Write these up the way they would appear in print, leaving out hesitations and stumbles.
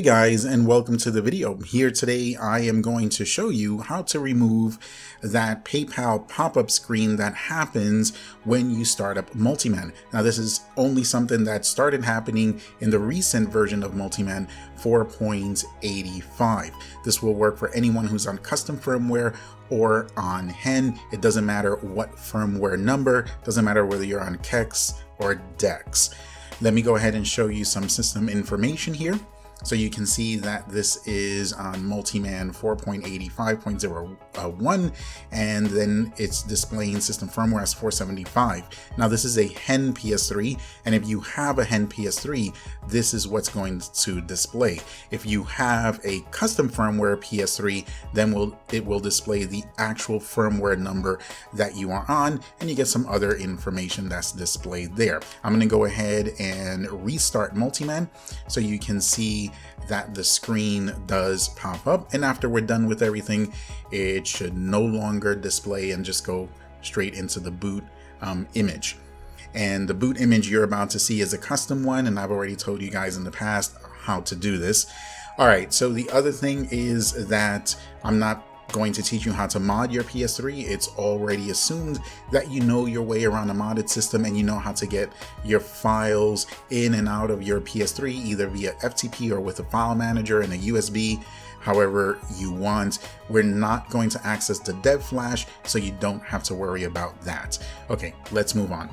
guys, and welcome to the video. Here today I am going to show you how to remove that PayPal pop-up screen that happens when you start up MultiMan. Now this is only something that started happening in the recent version of MultiMan 4.85. This will work for anyone who's on custom firmware or on HEN. It doesn't matter what firmware number, doesn't matter whether you're on KEX or DEX. Let me go ahead and show you some system information here. So you can see that this is on MultiMan 4.85.01, and then it's displaying system firmware as 475. Now this is a HEN PS3, and if you have a HEN PS3, this is what's going to display. If you have a custom firmware PS3, then it will display the actual firmware number that you are on, and you get some other information that's displayed there. I'm going to go ahead and restart MultiMan so you can see that the screen does pop up, and after we're done with everything, it should no longer display and just go straight into the boot image. And the boot image you're about to see is a custom one, and I've already told you guys in the past how to do this. Alright, so the other thing is that I'm not going to teach you how to mod your PS3. It's already assumed that you know your way around a modded system and you know how to get your files in and out of your PS3 either via FTP or with a file manager and a USB, however you want. We're not going to access the dev flash, so you don't have to worry about that. Okay, let's move on.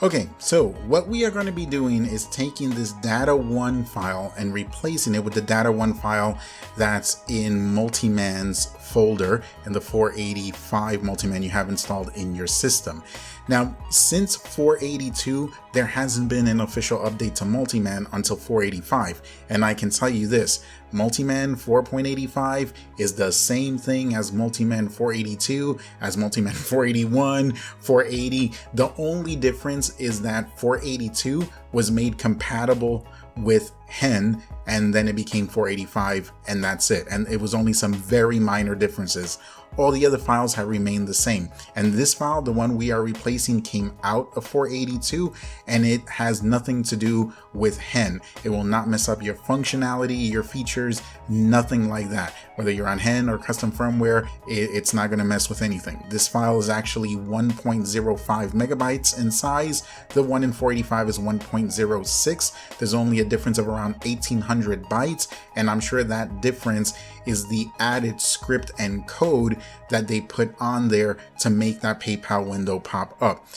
Okay, so what we are going to be doing is taking this data1 file and replacing it with the data1 file that's in MultiMan's folder in the 485 MultiMan you have installed in your system. Now, since 482, there hasn't been an official update to MultiMan until 485, and I can tell you this, MultiMan 4.85 is the same thing as MultiMan 482, as MultiMan 481, 480. The only difference is that 482 was made compatible with HEN, and then it became 485, and that's it. And it was only some very minor differences. All the other files have remained the same. And this file, the one we are replacing, came out of 482, and it has nothing to do with HEN. It will not mess up your functionality, your features, nothing like that. Whether you're on HEN or custom firmware, it's not going to mess with anything. This file is actually 1.05 megabytes in size. The one in 485 is 1.06. There's only a difference of around 1800 bytes, and I'm sure that difference is the added script and code that they put on there to make that PayPal window pop up.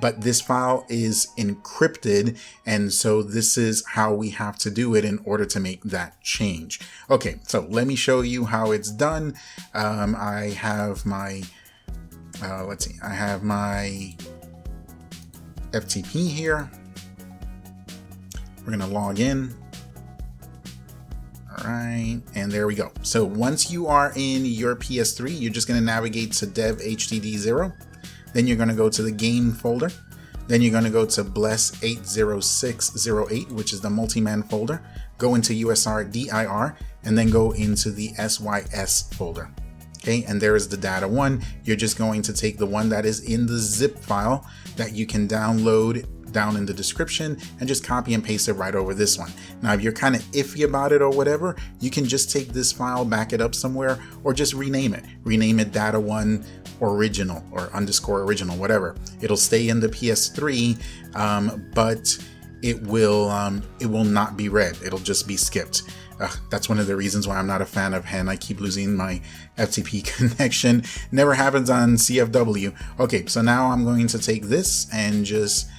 But this file is encrypted, and so this is how we have to do it in order to make that change. Okay, so let me show you how it's done. I have my I have my FTP here. We're gonna log in. All right, and there we go. So once you are in your PS3, you're just going to navigate to dev HDD0. Then you're going to go to the game folder. Then you're going to go to bless 80608, which is the MultiMan folder. Go into USR dir, and then go into the SYS folder. Okay, and there is the data one. You're just going to take the one that is in the zip file that you can download down in the description and just copy and paste it right over this one. Now, if you're kind of iffy about it or whatever, you can just take this file, back it up somewhere, or just rename it. Rename it data1 original or underscore original, whatever. It'll stay in the PS3, but it will not be read. It'll just be skipped. That's one of the reasons why I'm not a fan of HEN. I keep losing my FTP connection. Never happens on CFW. Okay, so now I'm going to take this and just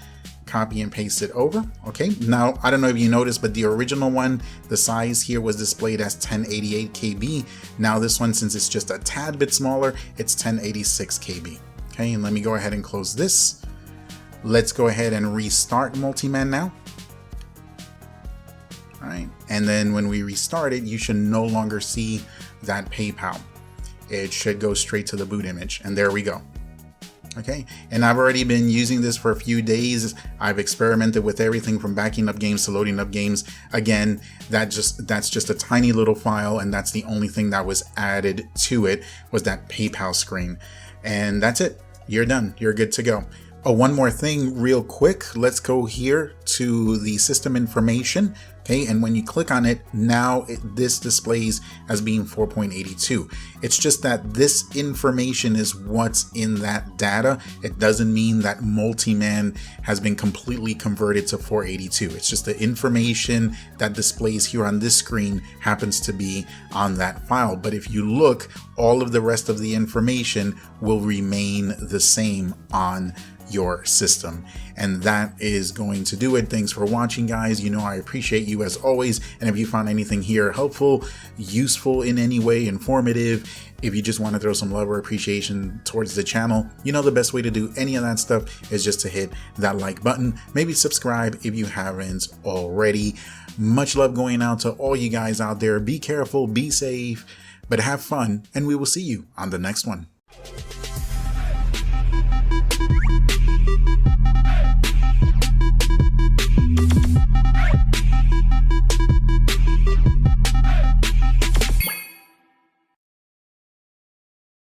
copy and paste it over. Okay, now I don't know if you noticed, but the original one, the size here was displayed as 1088 KB. Now this one, since it's just a tad bit smaller, it's 1086 KB. Okay, and let me go ahead and close this. Let's go ahead and restart MultiMan now. All right, and then when we restart it, you should no longer see that PayPal. It should go straight to the boot image, and there we go. Okay, and I've already been using this for a few days. I've experimented with everything from backing up games to loading up games. Again, that's just a tiny little file, and that's the only thing that was added to it was that PayPal screen. And that's it. You're done. You're good to go. Oh, one more thing real quick. Let's go here to the system information, Okay, and when you click on it, now this displays as being 4.82. It's just that this information is what's in that data. It doesn't mean that MultiMan has been completely converted to 482. It's just the information that displays here on this screen happens to be on that file. But if you look, all of the rest of the information will remain the same on your system. And that is going to do it. Thanks for watching, guys. You know I appreciate you as always, and if you found anything here helpful, useful in any way, informative, if you just want to throw some love or appreciation towards the channel, you know the best way to do any of that stuff is just to hit that like button. Maybe subscribe if you haven't already. Much love going out to all you guys out there. Be careful, be safe, but have fun, and we will see you on the next one.